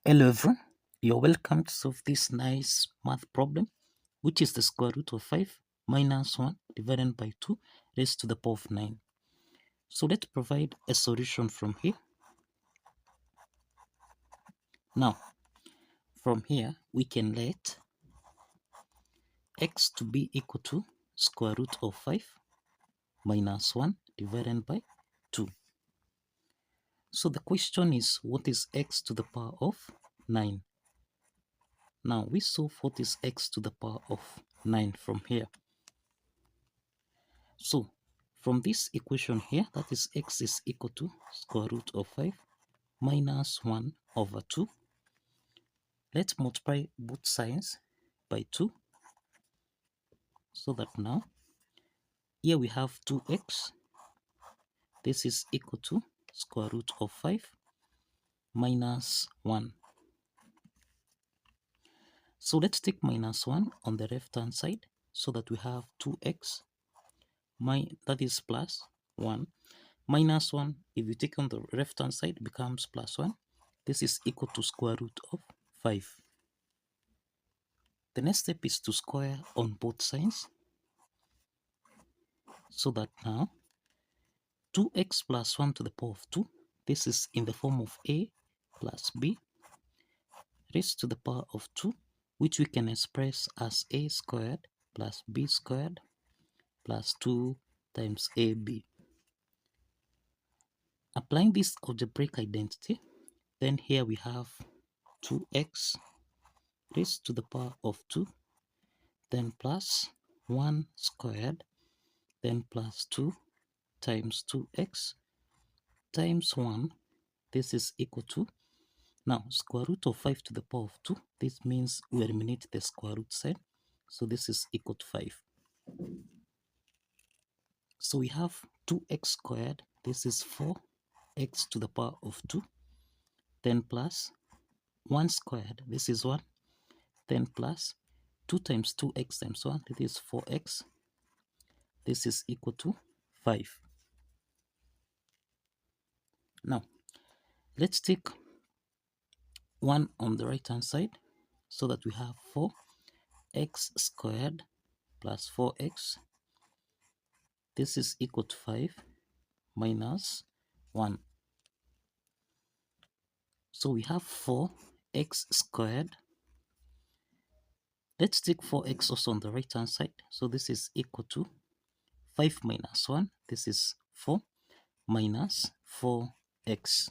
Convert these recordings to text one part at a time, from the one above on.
Hello everyone, you're welcome to solve this nice math problem, which is the square root of 5 minus 1 divided by 2 raised to the power of 9. So let's provide a solution from here. Now, from here, we can let x to be equal to square root of 5 minus 1 divided by 2. So the question is, what is x to the power of 9? Now, we solve what is x to the power of 9 from here. So, from this equation here, that is x is equal to square root of 5 minus 1 over 2. Let's multiply both sides by 2. So that now, here we have 2x. This is equal to square root of 5 minus 1. So let's take minus 1 on the left hand side so that we have 2x. That is plus 1. Minus 1, if you take on the left hand side, becomes plus 1. This is equal to square root of 5. The next step is to square on both sides. So that now, 2x plus 1 to the power of 2, this is in the form of a plus b raised to the power of 2, which we can express as a squared plus b squared plus 2 times ab. Applying this algebraic identity, then here we have 2x raised to the power of 2, then plus 1 squared, then plus 2 times 2x times 1. This is equal to, now square root of 5 to the power of 2. This means we eliminate the square root sign. So this is equal to 5. So we have 2x squared. This is 4x to the power of 2. Then plus 1 squared. This is 1. Then plus 2 times 2x times 1. This is 4x. This is equal to 5. Now, let's take 1 on the right hand side so that we have 4x squared plus 4x. This is equal to 5 minus 1. So we have 4x squared. Let's take 4x also on the right hand side. So this is equal to 5 minus 1. This is 4 minus 4x.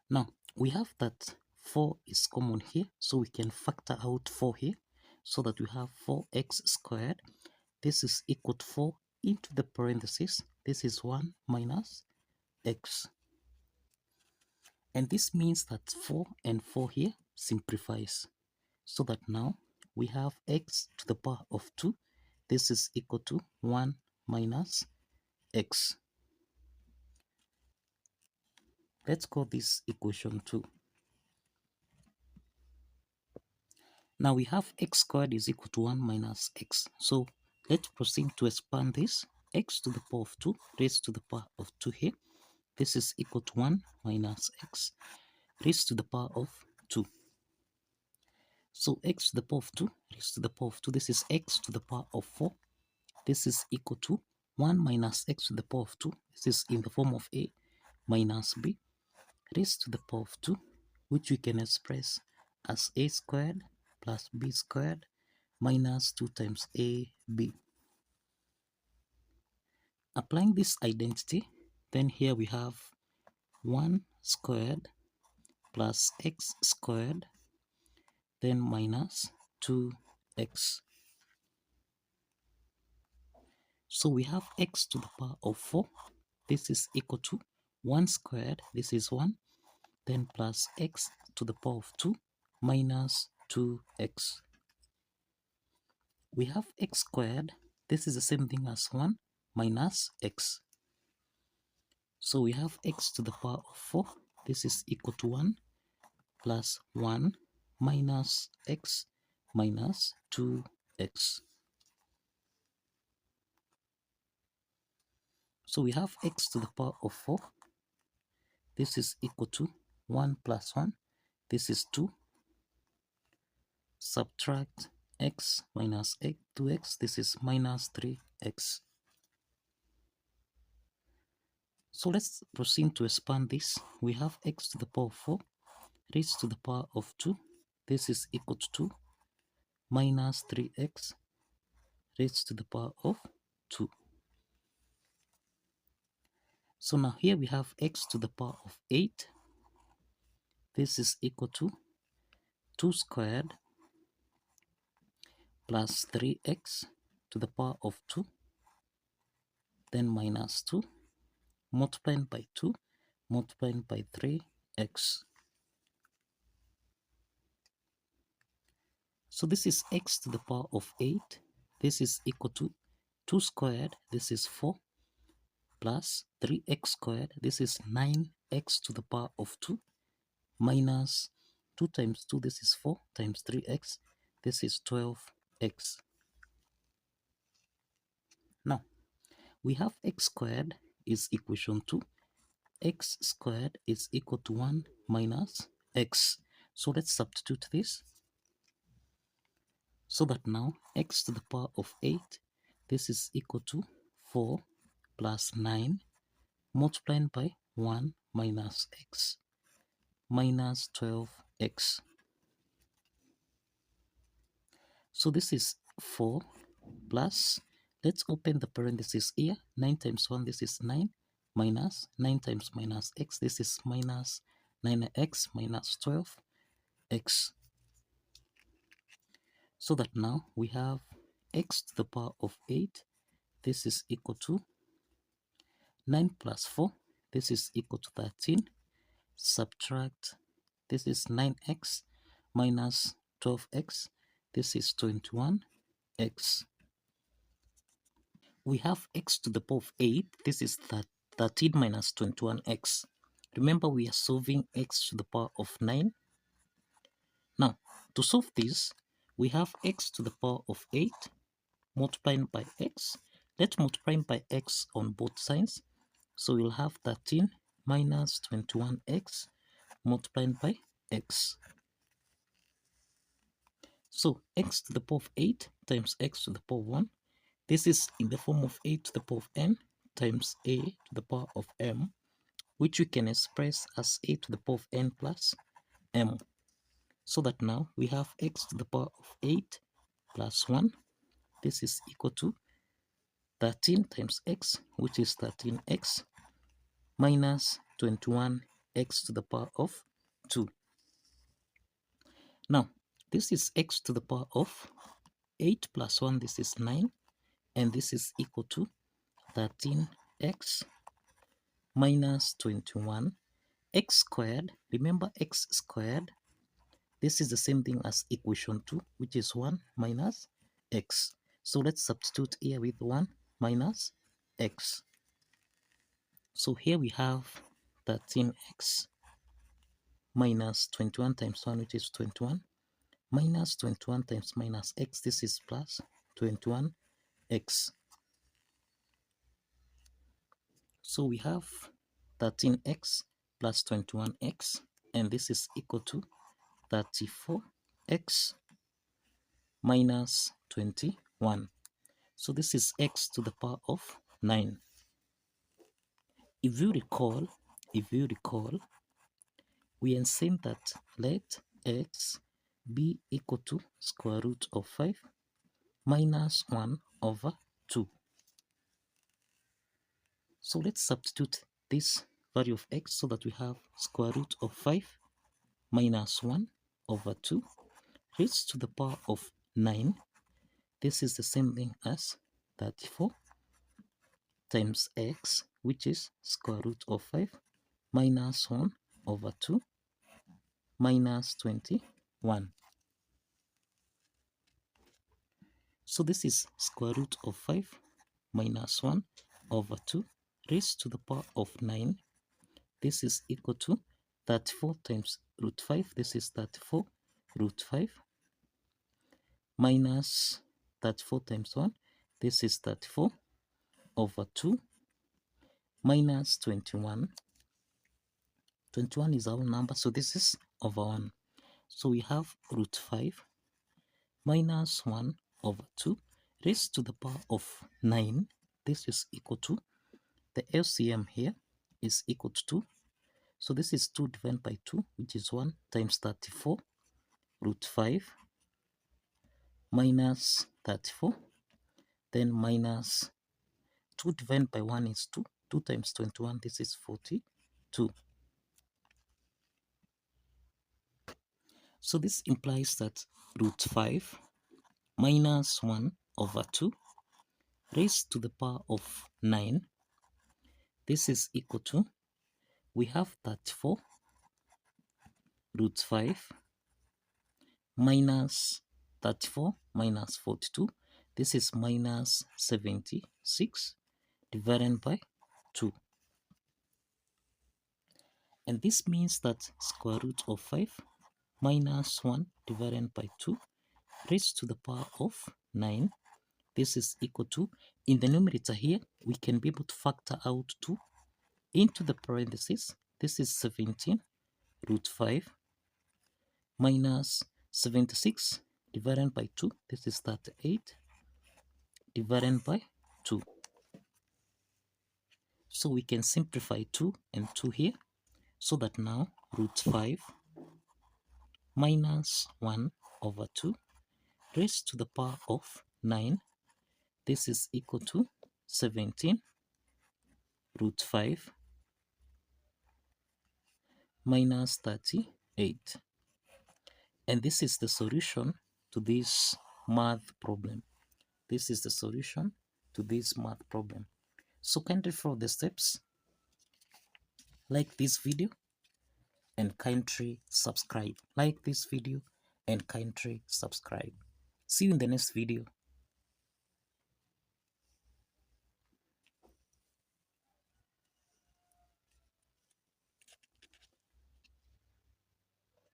Now, we have that 4 is common here, so we can factor out 4 here, so that we have 4x squared. This is equal to 4 into the parentheses. This is 1 minus x. And this means that 4 and 4 here simplifies, so that now we have x to the power of 2. This is equal to 1 minus x. Let's call this equation 2. Now we have x squared is equal to 1 minus x. So let's proceed to expand this. X to the power of 2 raised to the power of 2 here. This is equal to 1 minus x raised to the power of 2. So x to the power of 2 raised to the power of 2. This is x to the power of 4. This is equal to 1 minus x to the power of 2. This is in the form of a minus b raised to the power of 2, which we can express as a squared plus b squared minus 2 times ab. Applying this identity, then here we have 1 squared plus x squared, then minus 2x. So we have x to the power of 4. This is equal to 1 squared. This is 1. Then plus x to the power of 2 minus 2x. We have x squared. This is the same thing as 1 minus x. So we have x to the power of 4. This is equal to 1 plus 1 minus x minus 2x. So we have x to the power of 4. This is equal to 1 plus 1, this is 2. Subtract x minus 2x, this is minus 3x. So let's proceed to expand this. We have x to the power of 4 raised to the power of 2. This is equal to 2 minus 3x raised to the power of 2. So now here we have x to the power of 8. This is equal to 2 squared plus 3x to the power of 2, then minus 2, multiplied by 2, multiplied by 3x. So this is x to the power of 8. This is equal to 2 squared, this is 4, plus 3x squared, this is 9x to the power of 2, minus 2 times 2, this is 4, times 3x, this is 12x. Now, we have x squared is equation to x squared is equal to 1 minus x. So let's substitute this. So that now x to the power of 8, this is equal to 4 plus 9 multiplied by 1 minus x minus 12x. So this is 4 plus, let's open the parenthesis here, 9 times 1, this is 9, minus 9 times minus x, this is minus 9x minus 12x. So that now we have x to the power of 8, this is equal to 9 plus 4, this is equal to 13, subtract, this is 9x minus 12x, this is 21x. We have x to the power of 8, this is 13 minus 21x. Remember, we are solving x to the power of 9. Now, to solve this, we have x to the power of 8 multiplied by x. Let's multiply by x on both sides. So we'll have 13 minus 21x multiplied by x. So x to the power of 8 times x to the power of 1. This is in the form of a to the power of n times a to the power of m, which we can express as a to the power of n plus m. So that now we have x to the power of 8 plus 1. This is equal to 13 times x, which is 13x, minus 21x to the power of 2. Now, this is x to the power of 8 plus 1, this is 9, and this is equal to 13x minus 21. X squared, remember x squared, this is the same thing as equation 2, which is 1 minus x. So let's substitute here with 1 minus x. So here we have 13x minus 21 times 1, which is 21, minus 21 times minus x, this is plus 21x. So we have 13x plus 21x, and this is equal to 34x minus 21. So this is x to the power of 9. If you recall, we are saying that let x be equal to square root of 5 minus 1 over 2. So let's substitute this value of x so that we have square root of 5 minus 1 over 2 raised to the power of 9. This is the same thing as 34 times x, which is square root of 5 minus 1 over 2 minus 21. So this is square root of 5 minus 1 over 2 raised to the power of 9. This is equal to 34 times root 5. This is 34 root 5 minus 34 times 1. This is 34 over 2 minus 21. 21 is our number, so this is over 1. So we have root 5 minus 1 over 2 raised to the power of 9. This is equal to, the LCM here is equal to 2. So this is 2 divided by 2, which is 1 times 34 root 5 minus 34, then minus 2 divided by 1 is 2. 2 times 21, this is 42. So this implies that root 5 minus 1 over 2 raised to the power of 9, this is equal to, we have 34 root 5 minus 34 minus 42, this is minus 76 divided by 2. And this means that square root of 5 minus 1 divided by 2 raised to the power of 9, this is equal to, in the numerator here, we can be able to factor out 2 into the parentheses. This is 17 root 5 minus 76 divided by 2. This is 38 divided by 2. So we can simplify 2 and 2 here, so that now root 5 minus 1 over 2 raised to the power of 9, this is equal to 17 root 5 minus 38. And this is the solution to this math problem. This is the solution to this math problem. So kindly follow the steps, like this video, and kindly subscribe. Like this video and kindly subscribe. See you in the next video.